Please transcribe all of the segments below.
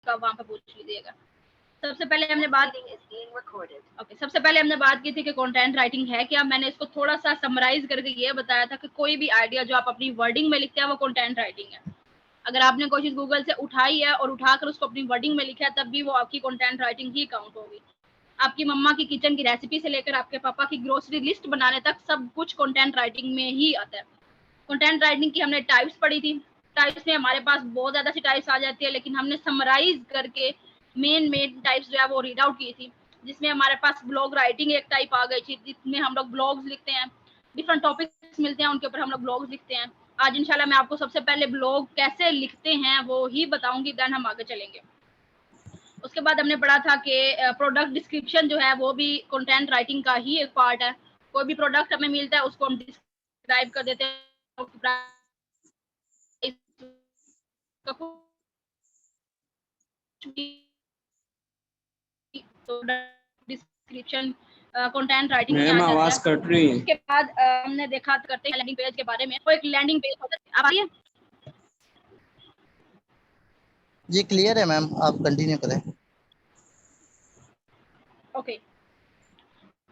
आप वहाँ पे पूछ लीजिएगा। सबसे पहले हमने बात सबसे पहले हमने बात की थी कि कंटेंट राइटिंग है क्या। मैंने इसको थोड़ा सा समराइज करके ये बताया था कि कोई भी आइडिया जो आप अपनी वर्डिंग में लिखते हैं वो कंटेंट राइटिंग है। अगर आपने कोई चीज गूगल से उठाई है और उठाकर उसको अपनी वर्डिंग में लिखा है तब भी वो आपकी कंटेंट राइटिंग ही काउंट होगी। आपकी मम्मा की किचन की रेसिपी से लेकर आपके पापा की ग्रोसरी लिस्ट बनाने तक सब कुछ कंटेंट राइटिंग में ही आता है। कंटेंट राइटिंग की हमने टाइप्स पढ़ी थी। टाइप्स में हमारे पास बहुत ज्यादा सी टाइप्स आ जाती है, लेकिन हमने समराइज करके मेन टाइप्स जो है वो रीड आउट की थी, जिसमें हमारे पास ब्लॉग राइटिंग एक टाइप आ गई थी, जिसमें हम लोग ब्लॉग्स लिखते हैं, डिफरेंट टॉपिक्स मिलते हैं उनके ऊपर हम लोग ब्लॉग्स लिखते हैं। आज इंशाल्लाह मैं आपको सबसे पहले ब्लॉग कैसे लिखते हैं वो ही बताऊंगी, देन हम आगे चलेंगे। उसके बाद हमने पढ़ा था कि प्रोडक्ट डिस्क्रिप्शन जो है वो भी कंटेंट राइटिंग का ही एक पार्ट है। कोई भी प्रोडक्ट हमें मिलता है उसको हम डिस्क्राइब कर देते हैं, डिस्क्रिप्शन कंटेंट राइटिंग में आ जाता है। आवाज कट रही है। उसके बाद हमने देखा करते हैं लैंडिंग पेज के बारे में। वो एक लैंडिंग पेज होता है। आ रही है? जी क्लियर है मैम, आप कंटिन्यू करें। ओके,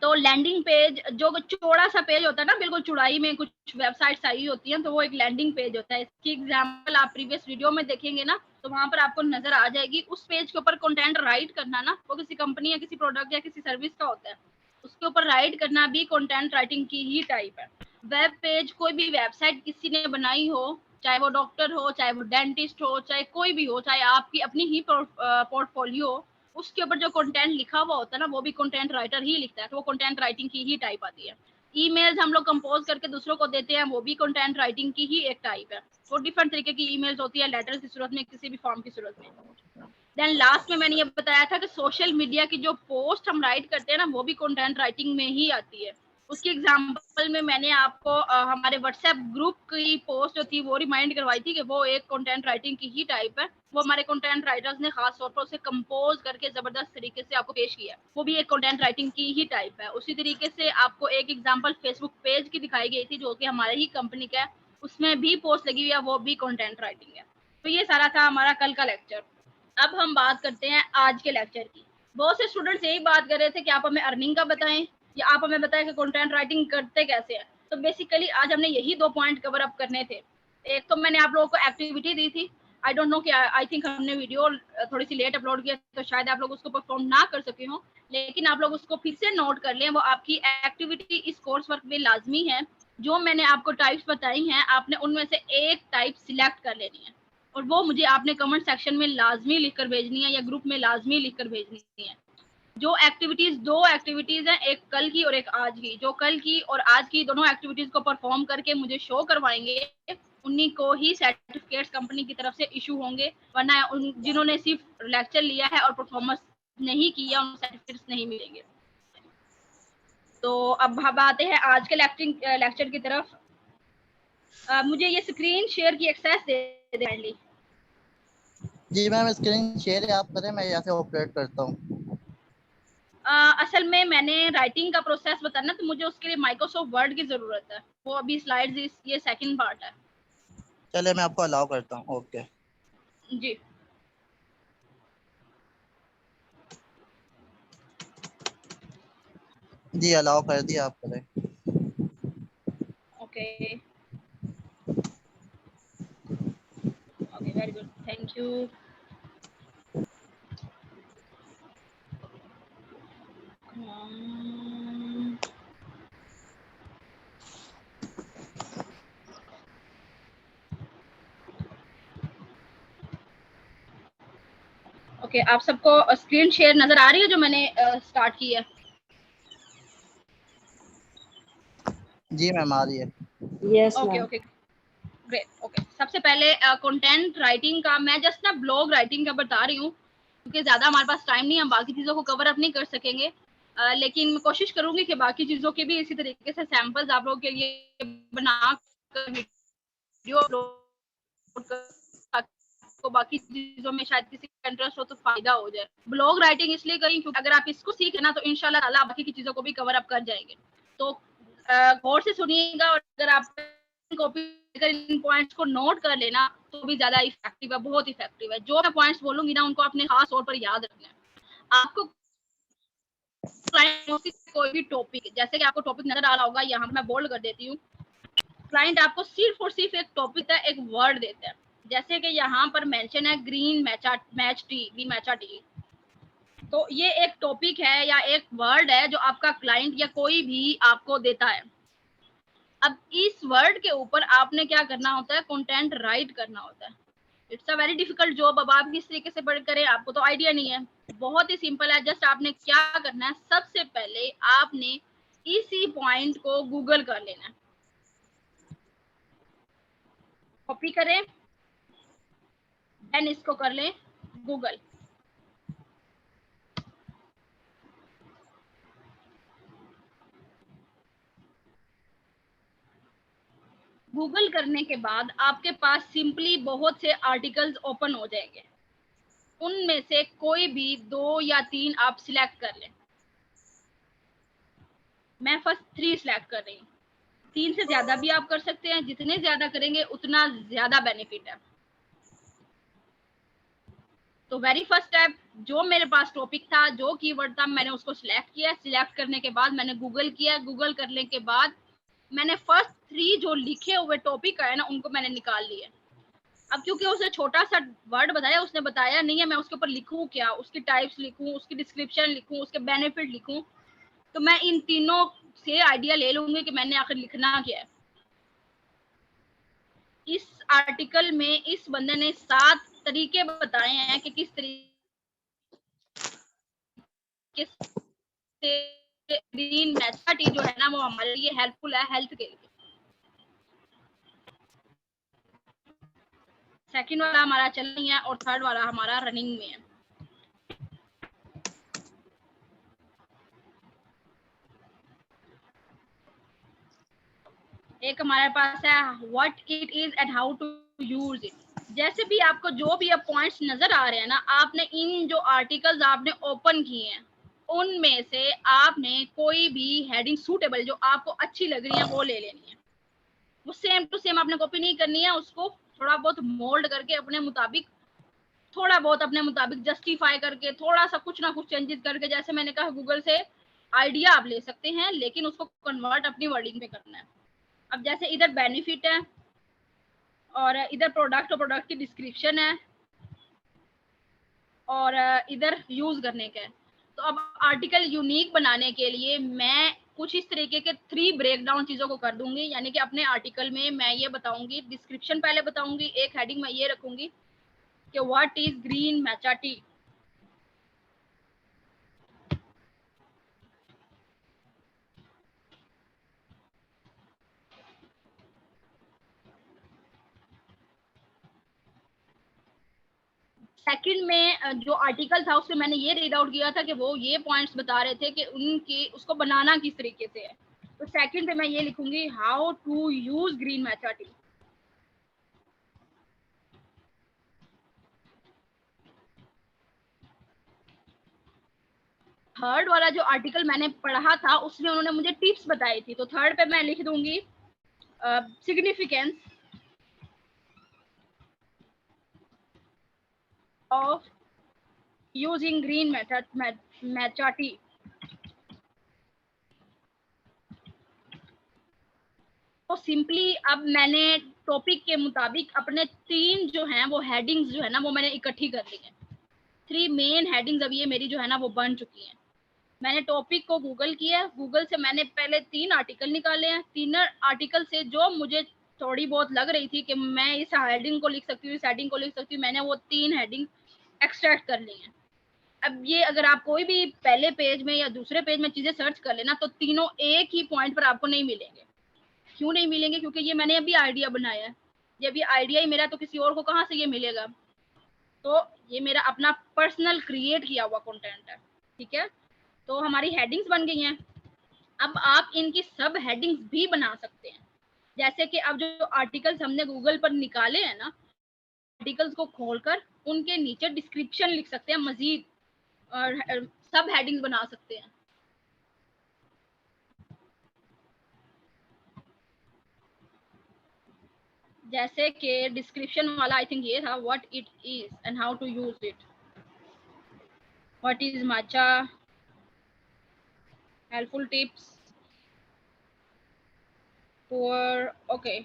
तो लैंडिंग पेज जो चौड़ा सा पेज होता है ना, बिल्कुल चौड़ाई में कुछ वेबसाइट्स आई होती हैं, तो वो एक लैंडिंग पेज होता है। इसकी एग्जांपल आप प्रीवियस वीडियो में देखेंगे ना, तो वहां पर आपको नजर आ जाएगी। उस पेज के ऊपर कंटेंट राइट करना ना, वो किसी कंपनी या किसी प्रोडक्ट या किसी सर्विस का होता है, उसके ऊपर राइट करना भी कंटेंट राइटिंग की ही टाइप है। वेब पेज, कोई भी वेबसाइट किसी ने बनाई हो, चाहे वो डॉक्टर हो, चाहे वो डेंटिस्ट हो, चाहे कोई भी हो, चाहे आपकी अपनी ही पोर्टफोलियो हो, उसके ऊपर जो कंटेंट लिखा हुआ होता है ना, वो भी कंटेंट राइटर ही लिखता है, तो वो कंटेंट राइटिंग की ही टाइप आती है। ईमेल्स हम लोग कंपोज करके दूसरों को देते हैं, वो भी कंटेंट राइटिंग की ही एक टाइप है। वो डिफरेंट तरीके की ईमेल्स होती है, लेटर्स की सूरत में, किसी भी फॉर्म की सूरत में। देन लास्ट में मैंने ये बताया था कि सोशल मीडिया की जो पोस्ट हम राइट करते हैं ना, वो भी कंटेंट राइटिंग में ही आती है। उसकी एग्जांपल में मैंने आपको हमारे व्हाट्सएप ग्रुप की पोस्ट जो थी वो रिमाइंड करवाई थी कि वो एक कंटेंट राइटिंग की ही टाइप है। वो हमारे कंटेंट राइटर्स ने खास तौर पर उसे कंपोज करके जबरदस्त तरीके से आपको पेश किया, वो भी एक कंटेंट राइटिंग की ही टाइप है। उसी तरीके से आपको एक एग्जांपल फेसबुक पेज की दिखाई गई थी, जो कि हमारे ही कंपनी का है, उसमें भी पोस्ट लगी हुई है, वो भी कंटेंट राइटिंग है। तो ये सारा था हमारा कल का लेक्चर। अब हम बात करते हैं आज के लेक्चर की। बहुत से स्टूडेंट्स यही बात कर रहे थे कि आप हमें अर्निंग का बताएं या आप हमें बताएं कि कंटेंट राइटिंग करते कैसे हैं। तो बेसिकली आज हमने यही 2 पॉइंट कवर अप करने थे। एक तो मैंने आप लोगों को एक्टिविटी दी थी, आई डोंट नो कि आई थिंक हमने वीडियो थोड़ी सी लेट अपलोड किया, तो शायद आप लोग उसको परफॉर्म ना कर सके हो, लेकिन आप लोग उसको फिर से नोट कर लें। वो आपकी एक्टिविटी इस कोर्स वर्क में लाजमी है। जो मैंने आपको टाइप्स बताई हैं, आपने उनमें से एक टाइप सिलेक्ट कर लेनी है, और वो मुझे आपने कमेंट सेक्शन में लाजमी लिखकर भेजनी है या ग्रुप में लाजमी लिखकर भेजनी है। जो एक्टिविटीज, 2 एक्टिविटीज हैं, एक कल की और एक आज की। जो कल की और आज की दोनों एक्टिविटीज को परफॉर्म करके मुझे शो करवाएंगे, उन्हीं को ही सर्टिफिकेट्स कंपनी की तरफ से इशू होंगे, वरना जिन्होंने सिर्फ लेक्चर लिया है और परफॉर्मेंस नहीं किया, उनको सर्टिफिकेट्स नहीं मिलेंगे। तो अब हम आते हैं आज के लेक्चर की तरफ। मुझे ये स्क्रीन शेयर की एक्सेस दे दें। जी मैम, स्क्रीन शेयर आप करें, मैं यहाँ से ऑपरेट करता हूँ। असल में मैंने राइटिंग का प्रोसेस बताना, तो मुझे उसके लिए माइक्रोसॉफ्ट वर्ड की जरूरत है। वो अभी स्लाइड्स ये सेकंड पार्ट है। चले मैं आपको अलाउ करता हूँ। ओके जी, जी अलाउ कर दिया, आप करें। Okay okay, very good, thank you. Okay, आप सबको स्क्रीन शेयर नजर आ रही है जो मैंने स्टार्ट की है? जी मैम आ रही है। Yes okay ma'am. Okay great. Okay, सबसे पहले कंटेंट राइटिंग का मैं जस्ट ना ब्लॉग राइटिंग का बता रही हूँ, क्योंकि ज्यादा हमारे पास टाइम नहीं है, हम बाकी चीजों को कवर अप नहीं कर सकेंगे। लेकिन मैं कोशिश करूंगी कि बाकी चीजों के भी इसी तरीके से सैंपल्स आप लोगों के लिए बना कर वीडियो अपलोड को, बाकी चीजों में शायद किसी का इंटरेस्ट हो तो फायदा हो जाए। ब्लॉग राइटिंग इसलिए करी क्योंकि अगर आप इसको सीखे ना, तो इंशाल्लाह ताला बाकी की चीजों को भी कवर अप कर जाएंगे। तो गौर से सुनिएगा, और अगर आप कॉपी कर इन पॉइंट्स को नोट कर लेना तो भी ज्यादा इफेक्टिव है, बहुत इफेक्टिव है। जो मैं पॉइंट्स बोलूंगी ना उनको अपने खास तौर पर याद रखना है। आपको क्लाइंट कोई भी टॉपिक, जैसे कि आपको टॉपिक नजर आ रहा होगा, यहाँ मैं बोल्ड कर देती हूँ। क्लाइंट आपको सिर्फ और सिर्फ एक टॉपिक का एक वर्ड देता है, जैसे कि यहाँ पर मेंशन है ग्रीन मैच टी। तो ये एक टॉपिक है या एक वर्ड है जो आपका क्लाइंट या कोई भी आपको देता है। अब इस वर्ड के ऊपर आपने क्या करना होता है, कंटेंट राइट करना होता है। It's a very difficult job. अब आप किस तरीके से पढ़ करें, आपको तो आइडिया नहीं है। बहुत ही सिंपल है। जस्ट आपने क्या करना है, सबसे पहले आपने इसी पॉइंट को गूगल कर लेना है। कॉपी करें, देन इसको कर लें गूगल। गूगल करने के बाद आपके पास सिंपली बहुत से आर्टिकल्स ओपन हो जाएंगे। उनमें से कोई भी 2 या 3 आप सिलेक्ट कर लें। मैं फर्स्ट 3 सिलेक्ट कर रही हूँ। 3 से ज्यादा भी आप कर सकते हैं, जितने ज्यादा करेंगे उतना ज्यादा बेनिफिट है। तो वेरी फर्स्ट स्टेप, जो मेरे पास टॉपिक था, जो कीवर्ड था, मैंने उसको सिलेक्ट किया। सिलेक्ट करने के बाद मैंने गूगल किया। गूगल करने के बाद मैंने फर्स्ट 3 जो लिखे हुए टॉपिक है ना, उनको मैंने निकाल लिया। अब क्योंकि उसने छोटा सा वर्ड बताया, उसने बताया नहीं है मैं उसके ऊपर लिखूं क्या, उसकी टाइप्स लिखूं, उसकी डिस्क्रिप्शन लिखूं, उसके बेनिफिट लिखूं, तो मैं इन तीनों से आइडिया ले लूंगी कि मैंने आखिर लिखना क्या है। इस आर्टिकल में इस बंदे ने 7 तरीके बताए हैं कि किस तरीके से ग्रीन मैथमेटिक्स जो है ना वो हमारे लिए हेल्पफुल है हेल्थ के लिए। सेकंड वाला हमारा चल रही है और थर्ड वाला हमारा रनिंग में है। एक हमारे पास है what it is and how to use it. जैसे भी आपको जो भी अब पॉइंट्स नजर आ रहे हैं ना, आपने इन जो आर्टिकल्स आपने ओपन किए हैं उनमें से आपने कोई भी हेडिंग सूटेबल जो आपको अच्छी लग रही है वो ले लेनी है। वो सेम टू सेम आपने कॉपी नहीं करनी है, उसको थोड़ा बहुत मोल्ड करके अपने मुताबिक, थोड़ा बहुत अपने मुताबिक जस्टिफाई करके, थोड़ा सा कुछ ना कुछ चेंजेस करके, जैसे मैंने कहा गूगल से आइडिया आप ले सकते हैं, लेकिन उसको कन्वर्ट अपनी वर्डिंग में करना है। अब जैसे इधर बेनिफिट है और इधर प्रोडक्ट और प्रोडक्ट की डिस्क्रिप्शन है और इधर यूज करने का है। तो अब आर्टिकल यूनिक बनाने के लिए मैं कुछ इस तरीके के 3 ब्रेकडाउन चीजों को कर दूंगी। यानी कि अपने आर्टिकल में मैं ये बताऊंगी, डिस्क्रिप्शन पहले बताऊंगी, एक हेडिंग में ये रखूंगी कि what is green matcha tea. Second में जो आर्टिकल था उसमें मैंने ये रीड आउट किया था कि वो ये पॉइंट्स बता रहे थे कि उनकी उसको बनाना किस तरीके से है। तो सेकंड पे मैं ये लिखूंगी how to use green matcha tea. Third वाला जो आर्टिकल मैंने पढ़ा था उसमें उन्होंने मुझे टिप्स बताई थी, तो थर्ड पे मैं लिख दूंगी significance of using green matcha tea. तो सिंपली अब मैंने टॉपिक के मुताबिक अपने 3 जो हैं वो हेडिंग्स जो है ना वो मैंने इकट्ठी कर ली है। 3 मेन हेडिंग्स अब ये मेरी जो है ना वो बन चुकी हैं। मैंने टॉपिक को गूगल किया, गूगल से मैंने पहले 3 आर्टिकल निकाले हैं। 3 आर्टिकल से जो मुझे थोड़ी बहुत लग रही थी कि मैं इस हेडिंग को लिख सकती हूँ, इस हेडिंग को लिख सकती हूँ, मैंने वो 3 हेडिंग एक्सट्रैक्ट कर ली हैं। अब ये अगर आप कोई भी पहले पेज में या दूसरे पेज में चीजें सर्च कर लेना तो तीनों एक ही पॉइंट पर आपको नहीं मिलेंगे। क्यों नहीं मिलेंगे? क्योंकि ये मैंने अभी आइडिया बनाया है। ये अभी आइडिया ही मेरा, तो किसी और को कहाँ से ये मिलेगा? तो ये मेरा अपना पर्सनल क्रिएट किया हुआ कंटेंट है। ठीक है, तो हमारी हेडिंग्स बन गई हैं। अब आप इनकी सब हेडिंग्स भी बना सकते हैं। जैसे कि अब जो आर्टिकल्स हमने गूगल पर निकाले हैं ना, आर्टिकल्स को खोलकर उनके नीचे डिस्क्रिप्शन लिख सकते हैं, मजीद और सब हेडिंग्स बना सकते हैं। जैसे कि डिस्क्रिप्शन वाला आई थिंक ये था, what it is and how to use it, what is matcha, helpful tips for, okay.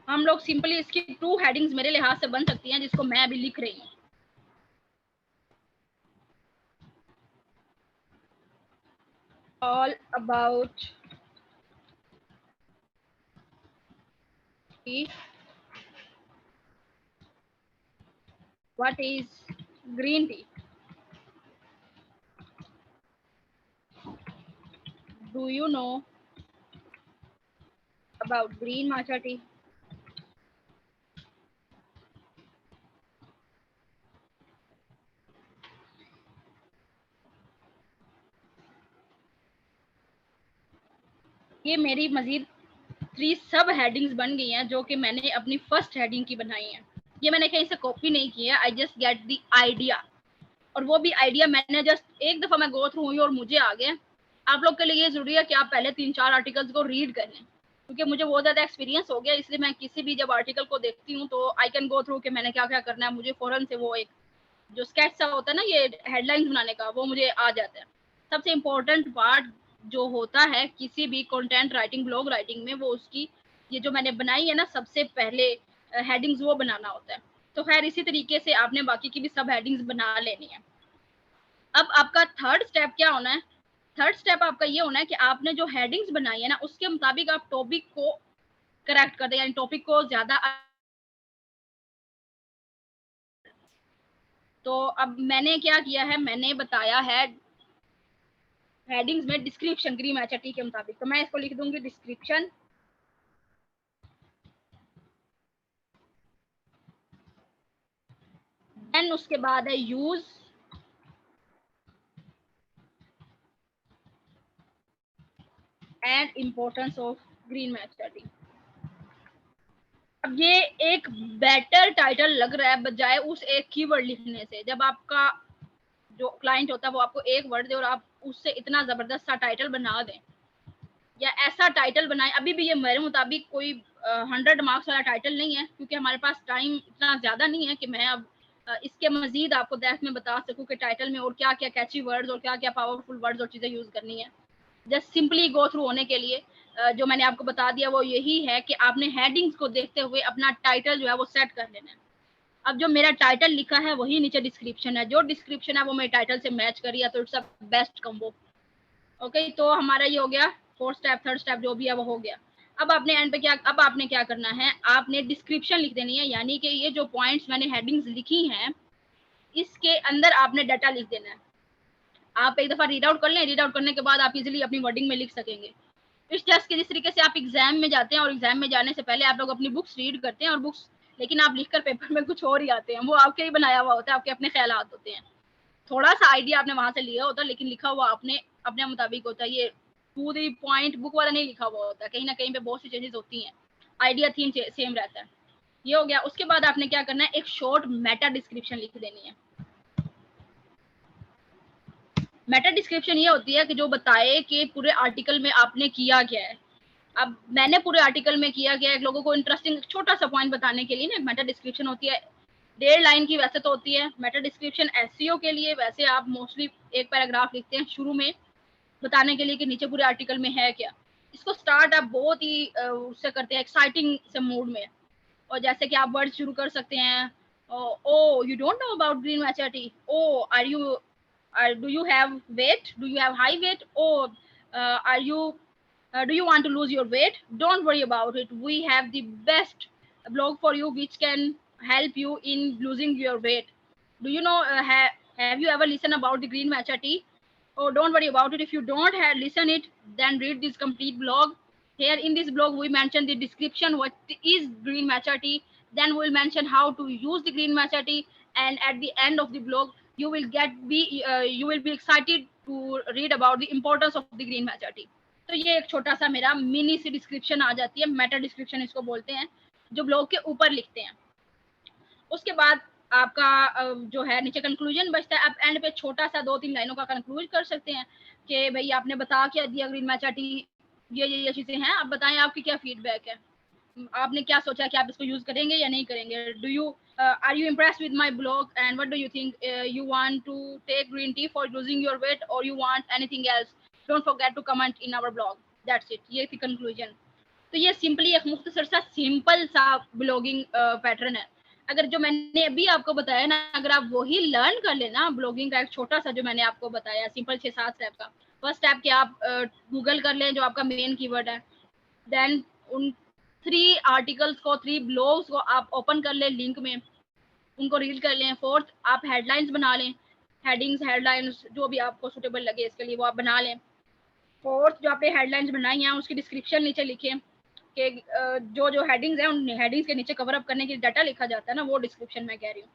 हम लोग सिंपली इसकी 2 हेडिंग्स मेरे लिहाज से बन सकती हैं जिसको मैं अभी लिख रही हूँ। All about T, what is green tea, do you know about green matcha tea. ये मेरी मजीद 3 सब हेडिंग्स बन गई हैं जो कि मैंने अपनी फर्स्ट हेडिंग की बनाई है। ये मैंने कहीं से कॉपी नहीं किया, I just get the idea, और वो भी आइडिया मैंने जस्ट एक दफा मैं गो थ्रू हुई और मुझे आ गया। आप लोग के लिए ये जरूरी है कि आप पहले 3-4 आर्टिकल्स को रीड कर लें, क्योंकि मुझे बहुत ज्यादा एक्सपीरियंस हो गया, इसलिए मैं किसी भी जब आर्टिकल को देखती हूँ तो आई कैन गो थ्रू कि मैंने क्या क्या करना है, मुझे फौरन से वो एक जो स्केच सा होता है ना ये हेडलाइंस बनाने का, वो मुझे आ जाता है। सबसे इम्पोर्टेंट पार्ट जो होता है किसी भी कंटेंट राइटिंग, ब्लॉग राइटिंग में, वो उसकी ये जो मैंने बनाई है ना सबसे पहले हेडिंग्स, वो बनाना होता है। तो खैर इसी तरीके से आपने बाकी की भी सब हेडिंग्स बना लेनी है। अब आपका थर्ड स्टेप क्या होना है? थर्ड स्टेप आपका ये होना है कि आपने जो हेडिंग्स बनाई है ना उसके मुताबिक आप टॉपिक को करेक्ट कर दें, यानी टॉपिक को ज्यादा। तो अब मैंने क्या किया है, मैंने बताया है हेडिंग्स में डिस्क्रिप्शन ग्रीन मैचा टी के मुताबिक, तो मैं इसको लिख दूंगी डिस्क्रिप्शन, देन उसके बाद है use and importance of green matcha tea. अब ये एक बेटर टाइटल लग रहा है बजाय उस एक कीवर्ड लिखने से। जब आपका जो क्लाइंट होता है वो आपको एक वर्ड दे और आप उससे इतना जबरदस्त सा टाइटल बना दें, या ऐसा टाइटल बनाए, अभी भी ये मेरे मुताबिक कोई 100 मार्क्स वाला टाइटल नहीं है, क्योंकि हमारे पास टाइम इतना ज्यादा नहीं है कि मैं अब इसके मजीद आपको डेप्थ में बता सकूं कि टाइटल में और क्या क्या कैची वर्ड्स और क्या क्या पावरफुल वर्ड्स और चीजें यूज करनी है। जस्ट सिंपली गो थ्रू होने के लिए जो मैंने आपको बता दिया वो यही है कि आपने हेडिंग्स को देखते हुए अपना टाइटल जो है वो सेट कर लेना है। अब जो मेरा टाइटल लिखा है वही नीचे डिस्क्रिप्शन है, जो डिस्क्रिप्शन है वो मेरे टाइटल से मैच करिए, तो it's a best combo. Okay, तो हमारा ये हो गया फोर्थ स्टेप, थर्ड स्टेप जो भी है वो हो गया। अब आपने एंड पे क्या, अब आपने क्या करना है, आपने डिस्क्रिप्शन लिख देनी है, यानी कि ये जो पॉइंट्स मैंने हेडिंग्स लिखी हैं इसके अंदर आपने डाटा लिख देना है। आप एक दफा रीड आउट कर लें, रीड आउट करने के बाद आप इजीली अपनी वर्डिंग में लिख सकेंगे। इस जस्ट के जिस तरीके से आप एग्जाम में जाते हैं और एग्जाम में जाने से पहले आप लोग अपनी बुक्स रीड करते हैं और बुक्स, लेकिन आप लिखकर पेपर में कुछ और ही आते हैं, वो आपके ही बनाया हुआ होता है, आपके अपने ख्यालात होते हैं, थोड़ा सा आइडिया आपने वहां से लिया होता है लेकिन लिखा हुआ आपने अपने मुताबिक होता है। ये टू द पॉइंट बुक वाला नहीं लिखा हुआ होता है, कहीं ना कहीं पे बहुत सी चेंजेस होती हैं, आइडिया थीम सेम रहता है। ये हो गया। उसके बाद आपने क्या करना है, एक शॉर्ट मेटा डिस्क्रिप्शन लिख देनी है। मेटा डिस्क्रिप्शन ये होती है कि जो बताए कि पूरे आर्टिकल में आपने किया क्या है। अब मैंने पूरे आर्टिकल में किया गया है, लोगों को इंटरेस्टिंग छोटा सा पॉइंट बताने के लिए ना मेटा डिस्क्रिप्शन होती है। 1.5 लाइन की वैसे तो होती है मेटा डिस्क्रिप्शन एसईओ के लिए, वैसे आप मोस्टली एक पैराग्राफ लिखते हैं शुरू में बताने के लिए कि नीचे पूरे आर्टिकल में है क्या। इसको स्टार्ट आप बहुत ही उससे करते हैं एक्साइटिंग से मूड में, और जैसे कि आप वर्ड शुरू कर सकते हैं, oh you don't know about green maturity, oh are you do you have weight, do you have high weight, or are you do you want to lose your weight? Don't worry about it, we have the best blog for you which can help you in losing your weight. Do you know have you ever listened about the green matcha tea? Oh, don't worry about it, if you don't have listen it, then read this complete blog. Here in this blog we mention the description what is green matcha tea, then we'll mention how to use the green matcha tea, and at the end of the blog you will you will be excited to read about the importance of the green matcha tea. तो ये एक छोटा सा मेरा mini सी description आ जाती है, Meta description इसको बोलते हैं, जो ब्लॉग के ऊपर लिखते हैं। उसके बाद आपका जो है नीचे कंक्लूजन बचता है। आप एंड पे छोटा सा 2-3 लाइनों का कंक्लूज कर सकते हैं कि भाई आपने बता क्या दिया ग्रीन मैचा टी ये चीजें हैं। आप बताएं आपकी क्या फीडबैक है, आपने क्या सोचा कि आप इसको यूज करेंगे या नहीं करेंगे? Do you are you impressed with my blog and what do you think? You want to take green tea for losing your weight और you want anything else? Don't forget to comment in our blog. That's it, ये थी conclusion. तो ये simply एक मुख्तसर सा simple सा blogging pattern है। अगर जो मैंने अभी आपको बताया ना, अगर आप वही लर्न कर लेना, ब्लॉगिंग का एक छोटा सा जो मैंने आपको बताया सिंपल 6-7 स्टेप का। फर्स्ट स्टेप कि आप गूगल कर लें जो आपका मेन कीवर्ड है, देन उन 3 आर्टिकल्स को, 3 ब्लॉग्स को आप ओपन कर लें लिंक में, उनको रीड कर लें। फोर्थ, आप हेडलाइंस बना लें, हेडिंग्स हेडलाइंस जो भी आपको सुटेबल लगे इसके लिए वो आप बना लें। फोर्थ, जो आपने हेडलाइंस बनाई हैं उसकी डिस्क्रिप्शन नीचे लिखें कि जो जो हेडिंग्स हैं उन हेडिंग्स के नीचे कवर अप करने के डाटा लिखा जाता है ना, वो डिस्क्रिप्शन में कह रही हूँ।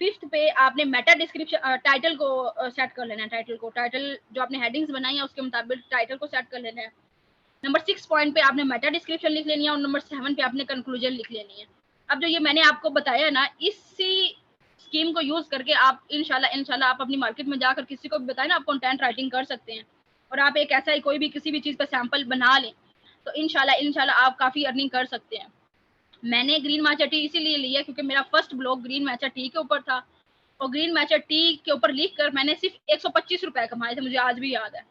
फिफ्थ पे आपने मेटा डिस्क्रिप्शन टाइटल को सेट कर लेना है। टाइटल जो आपने हेडिंग्स बनाई है उसके मुताबिक टाइटल को सेट कर लेना है। नंबर 6 पॉइंट पे आपने मेटा डिस्क्रिप्शन लिख लेनी है और नंबर 7 पे आपने कंक्लूजन लिख लेनी है। अब जो ये मैंने आपको बताया है ना, इसी स्कीम को यूज करके आप इंशाल्लाह आप अपनी मार्केट में जाकर किसी को भी बताएं ना आप कंटेंट राइटिंग कर सकते हैं, और आप एक ऐसा ही कोई भी किसी भी चीज पर सैंपल बना लें तो इंशाल्लाह आप काफी अर्निंग कर सकते हैं। मैंने ग्रीन मैचा टी इसीलिए लिया क्योंकि मेरा first blog green matcha T के ऊपर था, और ग्रीन मैचा टी के ऊपर लिख कर मैंने सिर्फ 125 रुपए कमाए थे, मुझे आज भी याद है।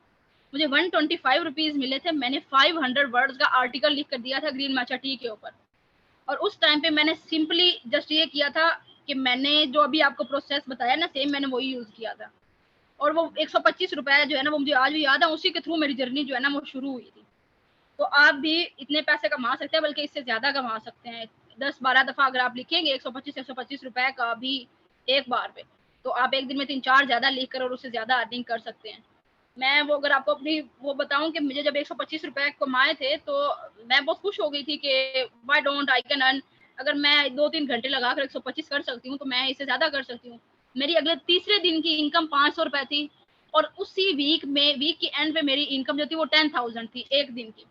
मुझे 125 रुपीज मिले थे, मैंने 500 वर्ड्स का आर्टिकल लिख कर दिया था ग्रीन मैचा टी के ऊपर। और उस टाइम पे मैंने सिंपली जस्ट ये किया था कि मैंने जो अभी आपको प्रोसेस बताया ना, सेम मैंने वही यूज किया था, और वो 125 रुपए जो है ना वो मुझे आज भी याद है, उसी के थ्रू मेरी जर्नी जो है ना वो शुरू हुई थी। तो आप भी इतने पैसे कमा सकते हैं, बल्कि इससे ज्यादा कमा सकते हैं। 10-12 दफा अगर आप लिखेंगे 125 रुपए का भी एक बार पे, तो आप एक दिन में 3-4 ज्यादा लिख कर और उससे ज्यादा अर्निंग कर सकते हैं। मैं वो अगर आपको अपनी वो बताऊं कि मुझे जब 125 रुपए कमाए थे तो मैं बहुत खुश हो गई थी कि why don't I can earn. अगर मैं 2-3 घंटे लगाकर 125 कर सकती हूँ तो मैं इससे ज्यादा कर सकती हूँ। मेरी अगले तीसरे दिन की इनकम 500 रुपए थी, और उसी वीक के एंड पे मेरी इनकम जो थी वो 10,000 थी एक दिन की।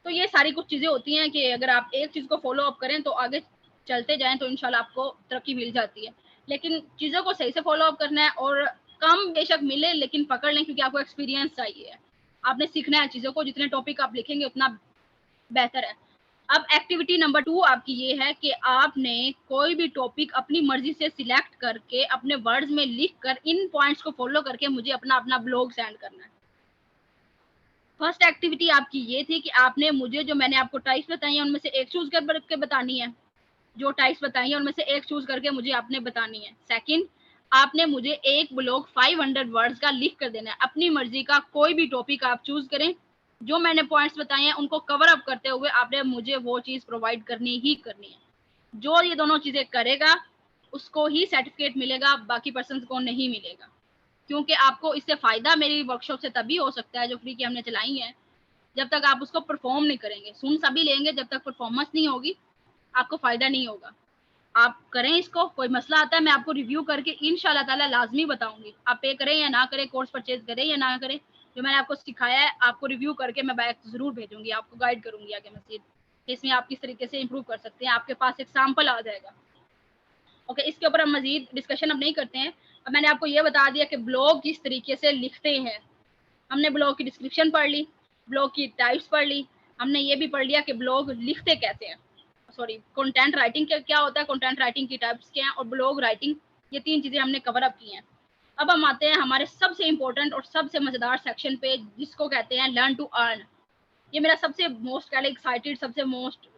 तो ये सारी कुछ चीजें होती हैं कि अगर आप एक चीज को फॉलो अप करें तो आगे चलते जाएं तो इंशाल्लाह आपको तरक्की मिल जाती है। लेकिन चीजों को सही से फॉलो अप करना है, और कम बेशक मिले लेकिन पकड़ लें, क्योंकि आपको एक्सपीरियंस चाहिए। आपने सीखना है चीजों को, जितने टॉपिक आप लिखेंगे उतना बेहतर है। अब एक्टिविटी नंबर 2 आपकी ये है कि आपने कोई भी टॉपिक अपनी मर्जी से सिलेक्ट करके अपने वर्ड्स में लिख कर इन पॉइंट्स को फॉलो करके मुझे अपना अपना ब्लॉग सेंड करना है। फर्स्ट एक्टिविटी आपकी ये थी कि आपने मुझे जो मैंने आपको टाइप्स बताई है उनमें से एक चूज करके बतानी है। जो टाइप्स बताई है उनमें से एक चूज करके मुझे आपने बतानी है। सेकंड, आपने मुझे एक ब्लॉग 500 वर्ड्स का लिख कर देना है, अपनी मर्जी का कोई भी टॉपिक आप चूज करें। जो मैंने पॉइंट्स बताए हैं उनको कवर अप करते हुए आपने मुझे वो चीज प्रोवाइड करनी ही करनी है। जो ये दोनों चीजें करेगा उसको ही सर्टिफिकेट मिलेगा, बाकी पर्सन को नहीं मिलेगा। क्योंकि आपको इससे फायदा मेरी वर्कशॉप से तभी हो सकता है जो फ्री की हमने चलाई है, जब तक आप उसको परफॉर्म नहीं करेंगे। सुन सभी लेंगे, जब तक परफॉर्मेंस नहीं होगी आपको फायदा नहीं होगा। आप करें इसको, कोई मसला आता है मैं आपको रिव्यू करके इंशाल्लाह ताला लाजमी बताऊंगी। आप पे करें या ना करें, कोर्स परचेज करें या ना करें, जो मैंने आपको सिखाया है आपको रिव्यू करके मैं बैक जरूर भेजूंगी, आपको गाइड करूंगी आगे मजीद इसमें आप किस तरीके से इंप्रूव कर सकते हैं। आपके पास एक सैंपल आ जाएगा। ओके, इसके ऊपर हम मजीद डिस्कशन अब नहीं करते हैं। अब मैंने आपको ये बता दिया कि ब्लॉग किस तरीके से लिखते हैं। हमने ब्लॉग की डिस्क्रिप्शन पढ़ ली, ब्लॉग की टाइप्स पढ़ ली, हमने ये भी पढ़ लिया कि ब्लॉग लिखते कैसे हैं, सॉरी कंटेंट राइटिंग क्या होता है, कंटेंट राइटिंग की टाइप्स क्या हैं, और ब्लॉग राइटिंग, ये 3 चीजें हमने कवर अप की हैं। अब हम आते हैं हमारे सबसे इंपॉर्टेंट और सबसे मजेदार सेक्शन पे, जिसको कहते हैं लर्न टू अर्न। ये मेरा सबसे मोस्ट एक्साइटेड, सबसे मोस्ट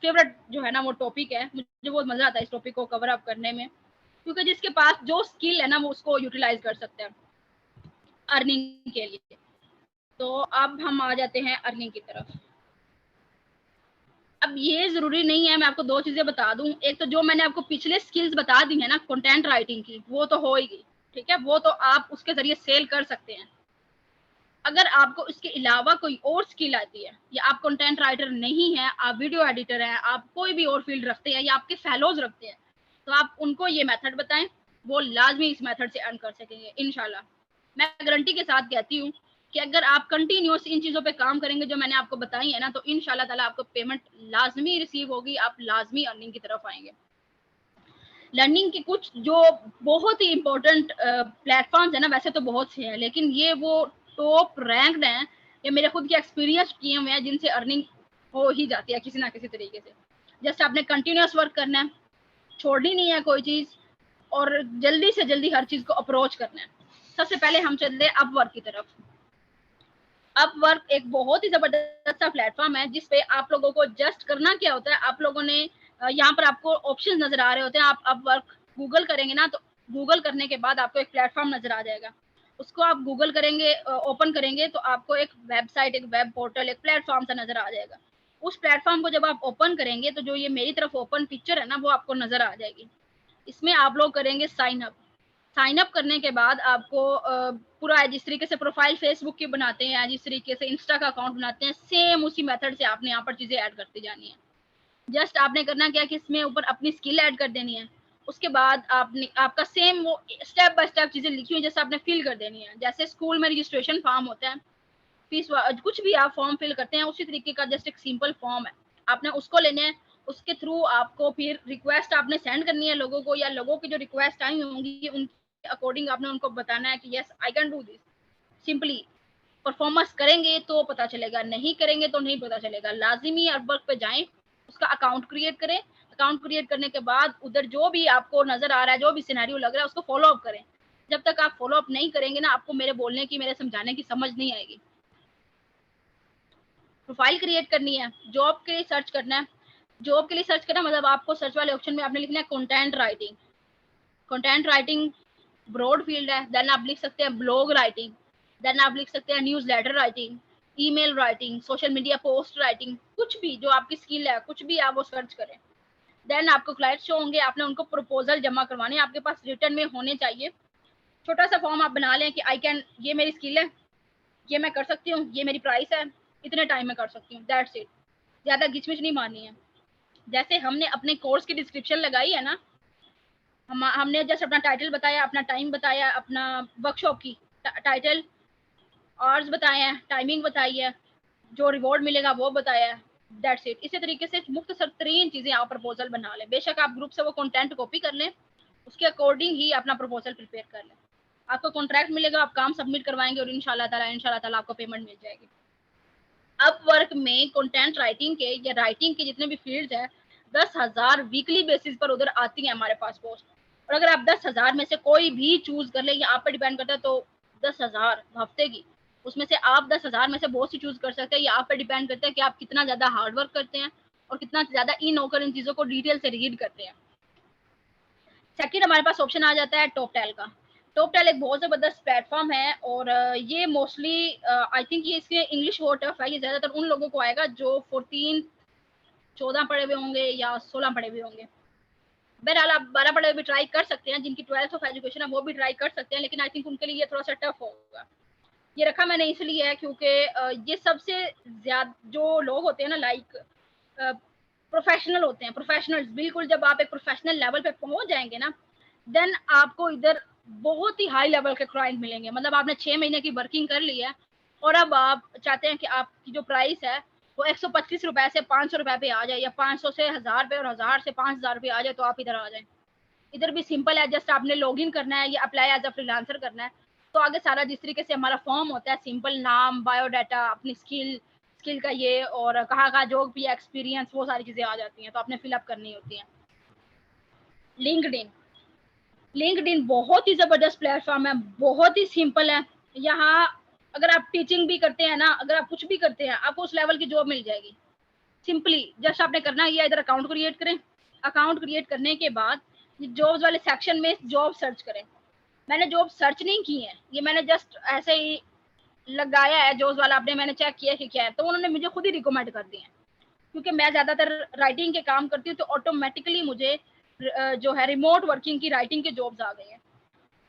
फेवरेट जो है ना वो टॉपिक है। मुझे बहुत मजा आता है इस टॉपिक को कवर अप करने में, क्योंकि जिसके पास जो स्किल है ना वो उसको यूटिलाइज कर सकते हैं अर्निंग के लिए। तो अब हम आ जाते हैं अर्निंग की तरफ। अब ये जरूरी नहीं है, मैं आपको 2 चीजें बता दूं। एक तो जो मैंने आपको पिछले स्किल्स बता दी है ना कंटेंट राइटिंग की, वो तो होएगी, ठीक है, वो तो आप उसके जरिए सेल कर सकते हैं। अगर आपको इसके अलावा कोई और स्किल आती है, या आप कंटेंट राइटर नहीं है, आप वीडियो एडिटर हैं, आप कोई भी और फील्ड रखते हैं, या आपके फेलोज रखते हैं, तो आप उनको ये मेथड बताएं, वो लाजमी इस मेथड से अर्न कर सकेंगे इंशाल्लाह। मैं गारंटी के साथ कहती हूँ कि अगर आप कंटिन्यूस इन चीजों पे काम करेंगे जो मैंने आपको बताई है ना, तो इंशाल्लाह ताला आपको पेमेंट लाजमी रिसीव होगी, आप लाजमी अर्निंग की तरफ आएंगे। लर्निंग के कुछ जो बहुत ही इंपॉर्टेंट प्लेटफॉर्म्स है ना, वैसे तो बहुत से हैं, लेकिन ये वो टॉप रैंक्ड हैं ये मेरे खुद के एक्सपीरियंस किए हुए हैं जिनसे अर्निंग हो ही जाती है किसी ना किसी तरीके से। जस्ट आपने कंटिन्यूस वर्क करना है, छोड़नी नहीं है कोई चीज, और जल्दी से जल्दी हर चीज को अप्रोच करना है। सबसे पहले हम चलते हैं अपवर्क की तरफ। अपवर्क एक बहुत ही जबरदस्त सा प्लेटफॉर्म है जिसपे आप लोगों को जस्ट करना क्या होता है, आप लोगों ने यहाँ पर आपको ऑप्शन नजर आ रहे होते हैं। आप अपवर्क गूगल करेंगे ना, तो गूगल करने के बाद आपको एक प्लेटफॉर्म नजर आ जाएगा। उसको आप गूगल करेंगे, ओपन करेंगे तो आपको एक वेबसाइट, एक वेब पोर्टल, एक प्लेटफॉर्म सा नजर आ जाएगा। उस प्लेटफॉर्म को जब आप ओपन करेंगे तो जो ये मेरी तरफ ओपन पिक्चर है ना, वो आपको नजर आ जाएगी। इसमें आप लोग करेंगे साइन अप। साइन अप करने के बाद आपको पूरा जिस तरीके से प्रोफाइल फेसबुक की बनाते हैं, जिस तरीके से इंस्टा का अकाउंट बनाते हैं, सेम उसी मेथड से आपने यहाँ पर चीजें ऐड करती जानी है। जस्ट आपने करना क्या कि इसमें ऊपर अपनी स्किल ऐड कर देनी है। उसके बाद आपने आपका सेम वो स्टेप बाय स्टेप चीजें लिखी हुई जैसे आपने फिल कर देनी है। जैसे स्कूल में रजिस्ट्रेशन फॉर्म होता है, फीस कुछ भी आप फॉर्म फिल करते हैं, उसी तरीके का जस्ट एक सिंपल फॉर्म है, आपने उसको लेना है। उसके थ्रू आपको फिर रिक्वेस्ट आपने सेंड करनी है लोगों को, या लोगों की जो रिक्वेस्ट आई होंगी उनके अकॉर्डिंग आपने उनको बताना है कि yes I can do this. Simply performance करेंगे तो पता चलेगा, नहीं करेंगे तो नहीं पता चलेगा। लाजिमी अपवर्क पे जाएं, उसका अकाउंट क्रिएट करें। अकाउंट क्रिएट करने के बाद उधर जो भी आपको नजर आ रहा है, जो भी सिनेरियो लग रहा है, उसको फॉलो अप करें। जब तक आप फॉलो अप नहीं करेंगे ना, आपको मेरे बोलने की, मेरे समझाने की समझ नहीं आएगी। प्रोफाइल क्रिएट करनी है, जॉब के लिए सर्च करना है। जॉब के लिए सर्च करना मतलब आपको सर्च वाले ऑप्शन में आपने लिखना है content writing. Content writing broad field है। देन आप लिख सकते हैं ब्लॉग राइटिंग, देन आप लिख सकते हैं newsletter writing, email writing, social media post writing, कुछ भी जो आपकी स्किल है, कुछ भी आप वो सर्च करें। देन आपको क्लाइंट शो होंगे, आपने उनको प्रपोजल जमा करवाने, आपके पास रिटर्न में होने चाहिए। छोटा सा फॉर्म आप बना लें कि आई कैन, ये मेरी स्किल है, ये मैं कर सकती हूँ, ये मेरी प्राइस है, इतने टाइम में कर सकती हूँ, दैट्स इट। ज्यादा घिचमिच नहीं मारनी है। जैसे हमने अपने कोर्स की डिस्क्रिप्शन लगाई है ना, हमने जस्ट अपना टाइटल बताया, अपना टाइम बताया, अपना वर्कशॉप की टाइटल, आवर्स बताए हैं, टाइमिंग बताई है, जो रिवॉर्ड मिलेगा वो बताया है, दैट्स इट। इसी तरीके से मुख्तसर तरीन चीजें आप प्रपोजल बना लें। बेशक आप ग्रुप से वो कंटेंट कॉपी कर लें, उसके अकॉर्डिंग ही अपना प्रपोजल प्रिपेयर कर लें। आपको कॉन्ट्रैक्ट मिलेगा, आप काम सबमिट करवाएंगे और इंशाल्लाह ताला आपको पेमेंट मिल जाएगी। अपवर्क में कंटेंट राइटिंग के या राइटिंग के जितने भी फील्ड्स हैं, 10,000 वीकली बेसिस पर उधर आती है हमारे पास पोस्ट। और अगर आप 10,000 में से कोई भी चूज कर ले, ये आप पर डिपेंड करता है, तो 10,000 हफ्ते की, उसमें से आप 10,000 में से बहुत सी चूज कर सकते हैं। ये आप पर डिपेंड करता है कि आप कितना ज्यादा हार्डवर्क करते हैं और कितना ज्यादा इन होकर इन चीजों को डिटेल से रीड करते हैं। सेकंड हमारे पास ऑप्शन आ जाता है टॉपटेल का। टॉपटेल एक बहुत जबरदस्त प्लेटफॉर्म है, और ये मोस्टली आई थिंक ये इसके इंग्लिश बहुत टफ है। ये ज्यादातर उन लोगों को आएगा जो 14 पढ़े हुए होंगे या 16 पढ़े हुए होंगे। बहरहाल आप 12 पढ़े हुए भी ट्राई कर सकते हैं, जिनकी 12th ऑफ एजुकेशन है वो भी ट्राई कर सकते हैं, लेकिन आई थिंक उनके लिए ये थोड़ा सा टफ होगा। ये रखा मैंने इसलिए है क्योंकि ये सबसे ज्यादा जो लोग होते हैं ना, लाइक प्रोफेशनल होते हैं, प्रोफेशनल्स, बिल्कुल जब आप एक प्रोफेशनल लेवल पे पहुंच जाएंगे ना, देन आपको इधर बहुत ही हाई लेवल के क्लाइंट मिलेंगे। मतलब आपने 6 महीने की वर्किंग कर ली है और अब आप चाहते हैं कि आपकी जो प्राइस है वो 125 रुपए से 500 रुपए पे आ जाए, या 500 से 1000 पे और 1000 से 5000 पे आ जाए, तो आप इधर आ जाए। इधर भी सिंपल है, जस्ट आपने लॉगिन करना है, ये अप्लाई एज अ फ्रीलांसर करना है। तो आगे सारा जिस तरीके से हमारा फॉर्म होता है, सिंपल नाम, बायोडाटा, अपनी स्किल का ये, और कहाँ का जो भी एक्सपीरियंस, वो सारी चीजें आ जाती हैं, तो आपने फिलअप करनी होती हैं। लिंक्डइन, लिंक्डइन बहुत ही जबरदस्त प्लेटफॉर्म है, बहुत ही सिंपल है। यहाँ अगर आप टीचिंग भी करते हैं ना, अगर आप कुछ भी करते हैं, आपको उस लेवल की जॉब मिल जाएगी। सिंपली जस्ट आपने करना है, इधर अकाउंट क्रिएट करें। अकाउंट क्रिएट करने के बाद जॉब्स वाले सेक्शन में जॉब सर्च करें। मैंने जॉब सर्च नहीं की है, ये मैंने जस्ट ऐसे ही लगाया है जॉब्स वाला, आपने, मैंने चेक किया कि क्या है, तो उन्होंने मुझे खुद ही रिकमेंड कर दिए हैं। क्योंकि मैं ज्यादातर राइटिंग के काम करती हूँ, तो ऑटोमेटिकली मुझे जो है रिमोट वर्किंग की राइटिंग के जॉब्स आ गई हैं।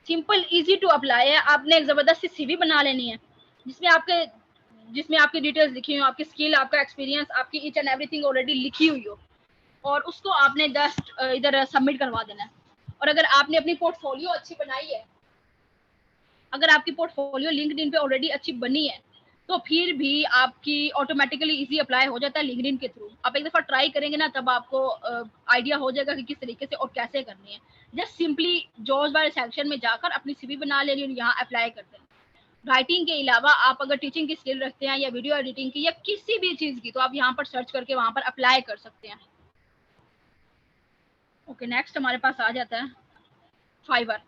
सिंपल इजी टू अप्लाई है। आपने एक जबरदस्त सी सीवी बना लेनी है, जिसमें आपकी डिटेल्स लिखी हुई हो, आपकी स्किल, आपका एक्सपीरियंस, आपकी ईच एंड एवरीथिंग ऑलरेडी लिखी हुई हो, और उसको आपने जस्ट इधर सबमिट करवा देना है। और अगर आपने अपनी पोर्टफोलियो अच्छी बनाई है, अगर आपकी पोर्टफोलियो लिंक्डइन पे ऑलरेडी अच्छी बनी है, तो फिर भी आपकी ऑटोमेटिकली इजी अप्लाई हो जाता है लिंक्डइन के थ्रू। आप एक दफा ट्राई करेंगे ना, तब आपको आइडिया हो जाएगा कि किस तरीके से और कैसे करनी है। जस्ट सिंपली जॉब्स वाले सेक्शन में जाकर अपनी सीवी बना लेनी है, यहाँ अप्लाई कर देना। राइटिंग के अलावा आप अगर टीचिंग की स्किल रखते हैं या वीडियो एडिटिंग की या किसी भी चीज की, तो आप यहाँ पर सर्च करके वहां पर अप्लाई कर सकते हैं। ओके, नेक्स्ट हमारे पास आ जाता है फाइवर।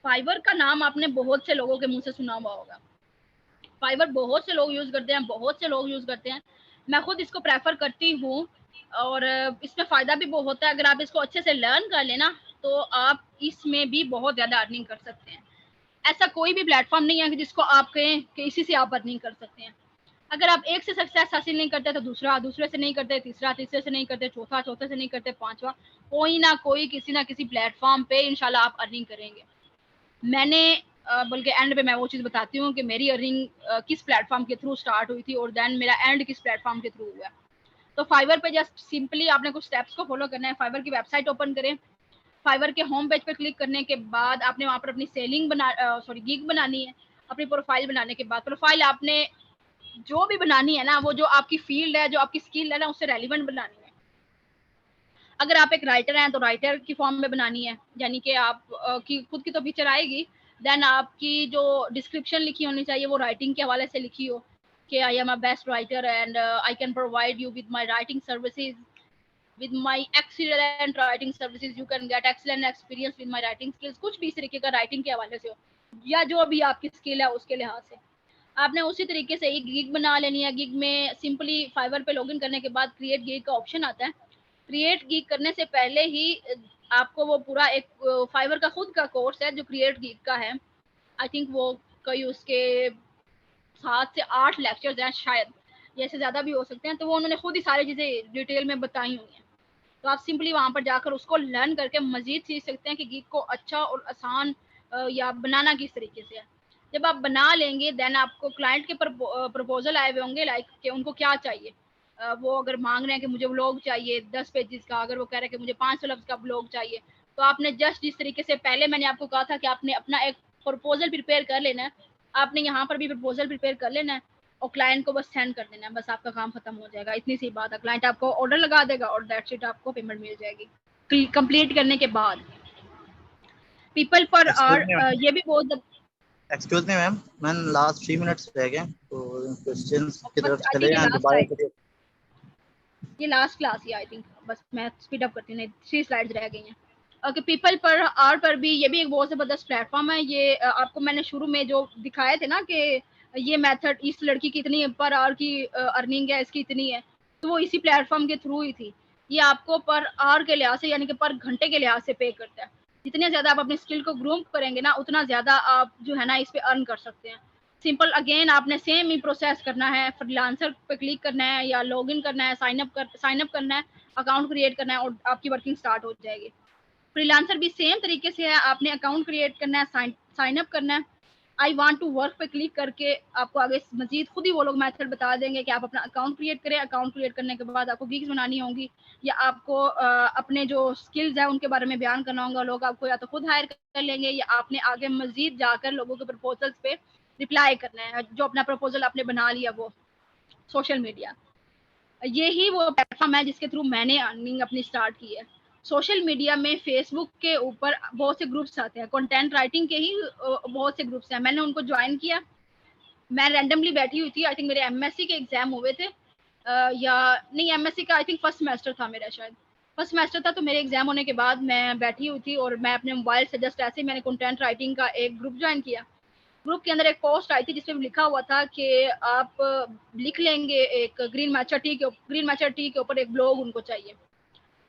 फाइवर का नाम आपने बहुत से लोगों के मुंह से सुना हुआ होगा। फाइवर बहुत से लोग यूज करते हैं, बहुत से लोग यूज करते हैं। मैं खुद इसको प्रेफर करती हूँ और इसमें फायदा भी बहुत होता है। अगर आप इसको अच्छे से लर्न कर लेना तो आप इसमें भी बहुत ज्यादा अर्निंग कर सकते हैं। ऐसा कोई भी प्लेटफॉर्म नहीं है कि जिसको आप कहें कि इसी से आप अर्निंग कर सकते हैं। अगर आप एक से सक्सेस हासिल नहीं करते तो दूसरा, दूसरे से नहीं करते तीसरा, तीसरे से नहीं करते चौथा, चौथे से नहीं करते पांचवा, कोई ना कोई किसी ना किसी प्लेटफॉर्म पे इंशाल्लाह आप अर्निंग करेंगे। मैंने बल्कि एंड पे मैं वो चीज़ बताती हूँ कि मेरी अर्निंग किस प्लेटफॉर्म के थ्रू स्टार्ट हुई थी और देन मेरा एंड किस प्लेटफॉर्म के थ्रू हुआ। तो फाइवर पे जस्ट सिंपली आपने कुछ स्टेप्स को फॉलो करना है। फाइवर की वेबसाइट ओपन करें। फाइवर के होम पेज पे क्लिक करने के बाद आपने वहाँ पर अपनी सेलिंग गिग बनानी है। अपनी प्रोफाइल बनाने के बाद प्रोफाइल आपने जो भी बनानी है ना, वो जो आपकी फील्ड है, जो आपकी स्किल है ना, उससे रेलिवेंट बनानी है। अगर आप एक राइटर हैं तो राइटर की फॉर्म में बनानी है, यानी कि आप की खुद की तो पिक्चर आएगी। देन आपकी जो डिस्क्रिप्शन लिखी होनी चाहिए वो राइटिंग के हवाले से लिखी हो कि I am a best writer and I can provide you with my writing services, with my excellent writing services you can get excellent experience with my writing skills। कुछ भी इस तरीके का राइटिंग के हवाले से हो या जो भी आपकी स्किल है उसके लिहाज से आपने उसी तरीके से एक गिग बना लेनी है। गिग में सिंपली फाइवर पे लॉगिन करने के बाद क्रिएट गिग का ऑप्शन आता है। क्रिएट गिग करने से पहले ही आपको वो पूरा एक फाइवर का खुद का कोर्स है जो क्रिएट गिग का है। आई थिंक वो कई उसके 7 से 8 लेक्चर्स हैं शायद, जैसे ज़्यादा भी हो सकते हैं। तो वो उन्होंने खुद ही सारी चीज़ें डिटेल में बताई हुई हैं। तो आप सिंपली वहाँ पर जाकर उसको लर्न करके मजीद सीख सकते हैं कि गिग को अच्छा और आसान या बनाना किस तरीके से है। जब आप बना लेंगे देन आपको क्लाइंट के प्रपोजल आए हुए होंगे, लाइक कि उनको क्या चाहिए। वो अगर मांग रहे हैं कि मुझे ब्लॉग चाहिए 10 पेजेस का, अगर वो कह रहे हैं कि मुझे 500 लफ्ज का ब्लॉग चाहिए, तो आपने जस्ट जिस तरीके से पहले मैंने आपको कहा था कि आपने अपना एक प्रपोजल प्रिपेयर कर लेना है, आपने यहाँ पर भी प्रपोजल प्रिपेयर कर लेना है और क्लाइंट को बस सेंड कर देना है। बस आपका काम खत्म हो जाएगा। इतनी सी बात है। क्लाइंट आपको ऑर्डर लगा देगा और दैट्स इट, आपको पेमेंट मिल जाएगी कंप्लीट करने के बाद। पीपल पर आवर ये भी बहुत excuse me ma'am, ma'am last 3 minutes रह गए तो क्वेश्चंस की तरफ आई चले थिंक जाएं दोबारा। ये last class he I think, बस मैं स्पीड अप करती हूँ, 3 स्लाइड्स रह गई हैं। ओके, पीपल पर आवर पर भी ये भी एक बहुत जबरदस्त प्लेटफॉर्म है। ये आपको मैंने शुरू में जो दिखाए थे ना कि ये मेथड इस लड़की की इतनी पर आवर की अर्निंग है, इसकी इतनी है, तो वो इसी प्लेटफॉर्म के थ्रू ही थी। ये आपको पर आवर के लिहाज से यानी कि पर घंटे के लिहाज से पे करता है। जितने ज्यादा आप अपनी स्किल को ग्रूम करेंगे ना, उतना ज्यादा आप जो है ना इस पे अर्न कर सकते हैं। सिंपल अगेन आपने सेम ही प्रोसेस करना है। फ्रीलांसर पे क्लिक करना है या लॉगिन करना है, साइन अप करना है, अकाउंट क्रिएट करना है और आपकी वर्किंग स्टार्ट हो जाएगी। फ्रीलांसर भी सेम तरीके से है। आपने अकाउंट क्रिएट करना है, साइन अप करना है, आई वांट टू वर्क पे क्लिक करके आपको आगे मजीद खुद ही वो लोग मेथड बता देंगे कि आप अपना अकाउंट क्रिएट करें। अकाउंट क्रिएट करने के बाद आपको गिग्स बनानी होंगी या आपको अपने जो स्किल्स है उनके बारे में बयान करना होगा। लोग आपको या तो खुद हायर कर लेंगे या आपने आगे मजीद जाकर लोगों के प्रपोजल्स पे रिप्लाई करना है। जो अपना प्रपोजल आपने बना लिया वो सोशल मीडिया, यही वो प्लेटफॉर्म है जिसके थ्रू मैंने अर्निंग अपनी स्टार्ट की है। सोशल मीडिया में फेसबुक के ऊपर बहुत से ग्रुप्स आते हैं, कंटेंट राइटिंग के ही बहुत से ग्रुप्स हैं। मैंने उनको ज्वाइन किया। मैं रैंडमली बैठी हुई थी। आई थिंक मेरे एमएससी के एग्जाम हुए थे या नहीं, एमएससी का आई थिंक फर्स्ट सेमेस्टर था मेरा, शायद फर्स्ट सेमेस्टर था। तो मेरे एग्जाम होने के बाद मैं बैठी हुई थी और मैं अपने मोबाइल से जस्ट ऐसे ही मैंने कंटेंट राइटिंग का एक ग्रुप ज्वाइन किया। ग्रुप के अंदर एक पोस्ट आई थी जिसमें लिखा हुआ था कि आप लिख लेंगे एक ग्रीन मैचर टी के ऊपर एक ब्लॉग उनको चाहिए।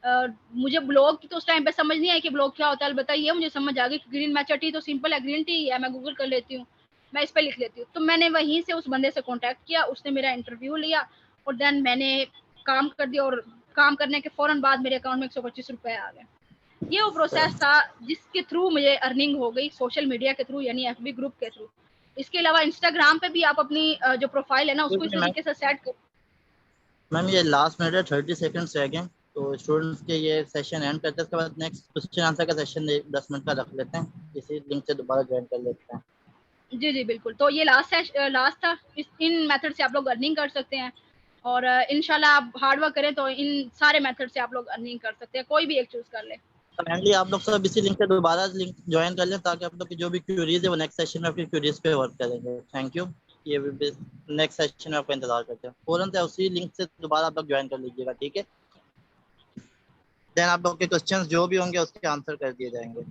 मुझे ब्लॉग की तो उस टाइम पे समझ नहीं आई कि ब्लॉग क्या होता है। अलबत्ता ये मुझे समझ आ गई कि ग्रीन मैचर टी तो सिंपल है, ग्रीन टी है, मैं गूगल कर लेती हूँ, मैं इस पर लिख लेती हूँ। तो मैंने वहीं से उस बंदे से कॉन्टेक्ट किया, उसने मेरा इंटरव्यू लिया और देन मैंने काम कर दिया और काम करने के फौरन बाद मेरे अकाउंट में 125 रुपए आ गए। ये वो प्रोसेस था जिसके थ्रू मुझे अर्निंग हो गई, सोशल मीडिया के थ्रू यानी एफबी ग्रुप के थ्रू। इसके अलावा इंस्टाग्राम पे भी आप अपनी जो प्रोफाइल है ना उसको इस तरीके से सेट कर। मैम ये लास्ट मिनट है, 30 सेकंड्स रह गए तो स्टूडेंट्स के ये सेशन एंड करते हैं। उसके बाद नेक्स्ट क्वेश्चन आंसर का सेशन 10 मिनट का रख लेते हैं, इसी लिंक से दोबारा ज्वाइन कर लेते हैं। जी जी बिल्कुल। तो ये लास्ट था। इन मेथड से आप लोग अर्निंग कर सकते हैं और इंशाल्लाह आप हार्ड वर्क करें तो इन सारे मेथड से आप लोग अर्निंग कर सकते हैं, कोई भी एक चूज कर ले। काइंडली आप लोग सब इसी लिंक से दोबारा लिंक ज्वाइन कर लें ताकि आप लोग की जो भी क्यूरीज है वो नेक्स्ट सेशन में आपकी क्यूरीज पे वर्क करेंगे। Thank you. ये नेक्स्ट सेशन में आपका इंतजार करते हैं। फौरन से उसी लिंक से दोबारा आप लोग ज्वाइन कर लीजिएगा, ठीक है। देन आप लोग के क्वेश्चंस जो भी होंगे उसके आंसर कर दिए जाएंगे।